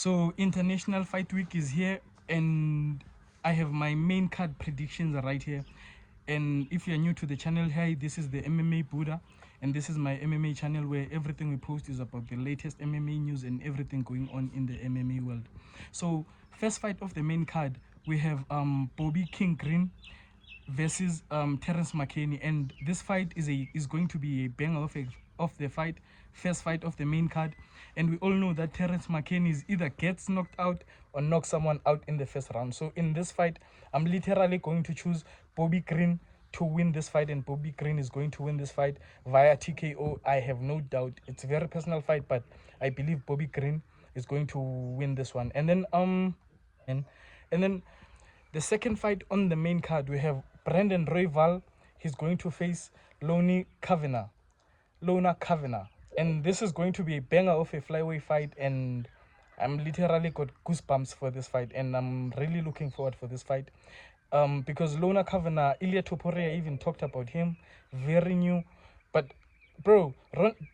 So International Fight Week is here, and I have my main card predictions right here. And if you're new to the channel, hey, this is the MMA Buddha, and this is my MMA channel where everything we post is about the latest MMA news and everything going on in the MMA world. So first fight of the main card, we have Bobby King Green versus Terence McKinney, and this fight is going to be a banger of the fight, first fight of the main card. And we all know that Terence McKinney is either gets knocked out or knocks someone out in the first round. So in this fight, I'm literally going to choose Bobby Green to win this fight, and Bobby Green is going to win this fight via TKO. I have no doubt. It's a very personal fight, but I believe Bobby Green is going to win this one. And then and then the second fight on the main card, we have Brandon Royval. He's going to face Lona Kavanagh. And this is going to be a banger of a flyweight fight, and I'm literally got goosebumps for this fight, and I'm really looking forward for this fight. Because Lona Kavanagh, Ilya Topuria even talked about him, very new, but bro,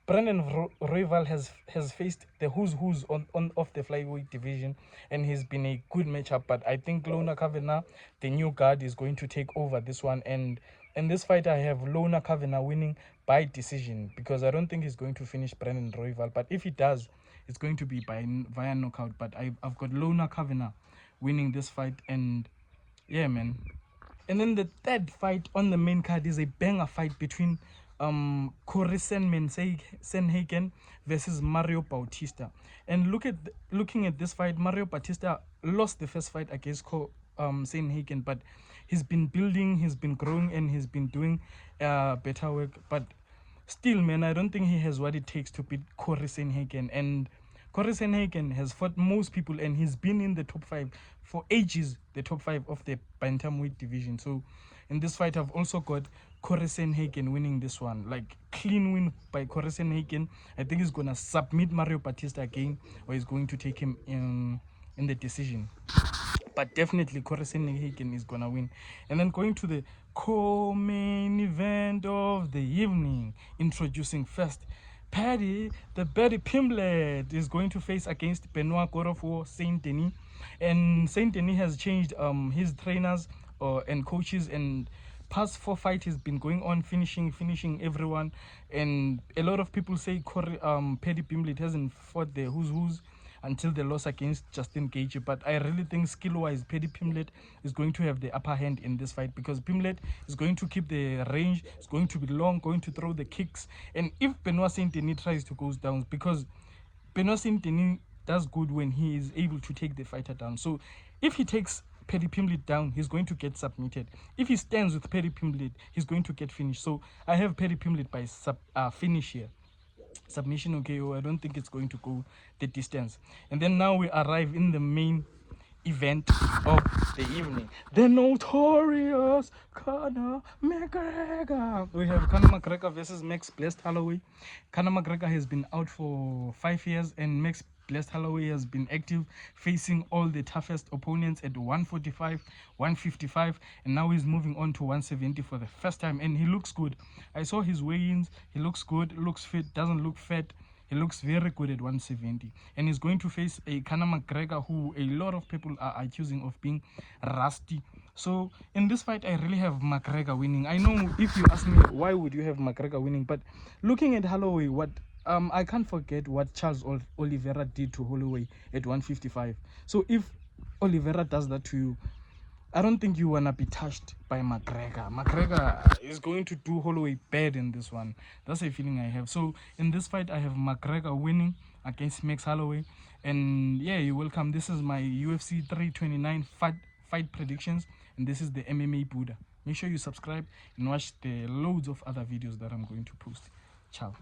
Brandon Royval has faced the who's on of the flyweight division, and he's been a good matchup. But I think Lona Kavanagh, the new guard, is going to take over this one. And in this fight, I have Lona Kavanagh winning by decision, because I don't think he's going to finish Brandon Royval. But if he does, it's going to be via knockout. But I've got Lona Kavanagh winning this fight, and yeah, man. And then the third fight on the main card is a banger fight between Corey Sandhagen versus Mario Bautista. And looking at this fight, Mario Bautista lost the first fight against Sandhagen, but he's been building, he's been growing, and he's been doing better work. But still, man, I don't think he has what it takes to beat Corey Sandhagen. And Corey Sandhagen has fought most people, and he's been in the top 5 for ages, the top 5 of the bantamweight division. So in this fight, I've also got Corey Sandhagen winning this one, like clean win by Corey Sandhagen. I think he's gonna submit Mario Bautista again, or he's going to take him in the decision. But definitely Corey Sandhagen is gonna win. And then going to the co-main event of the evening, introducing first Paddy Pimblett is going to face against Benoit Gorofo Saint Denis. And Saint Denis has changed his trainers and coaches, and past 4 fights has been going on finishing everyone. And a lot of people say Paddy Pimblett hasn't fought the who's until the loss against Justin Gaethje. But I really think skill-wise, Paddy Pimblett is going to have the upper hand in this fight, because Pimblett is going to keep the range, it's going to be long, going to throw the kicks. And if Benoit Saint Denis tries to go down, because Benoit Saint Denis does good when he is able to take the fighter down. So if he takes Paddy Pimblett down, he's going to get submitted. If he stands with Paddy Pimblett, he's going to get finished. So I have Paddy Pimblett by finish here. Submission, okay. I don't think it's going to go the distance. And then now we arrive in the main event of the evening, the notorious Conor McGregor. We have Conor McGregor versus Max Blessed Holloway. Conor McGregor has been out for 5 years, and Max Blessed Holloway has been active, facing all the toughest opponents at 145, 155, and now he's moving on to 170 for the first time, and he looks good. I saw his weigh-ins. He looks good, looks fit, doesn't look fat. He looks very good at 170, and he's going to face a Conor McGregor who a lot of people are accusing of being rusty. So in this fight, I really have McGregor winning. I know if you ask me why would you have McGregor winning, but looking at Holloway, I can't forget what Charles Oliveira did to Holloway at 155. So if Oliveira does that to you, I don't think you wanna be touched by McGregor. McGregor is going to do Holloway bad in this one. That's a feeling I have. So in this fight, I have McGregor winning against Max Holloway. And yeah, you're welcome. This is my UFC 329 fight predictions, and this is the MMA Buddha. Make sure you subscribe and watch the loads of other videos that I'm going to post. Ciao.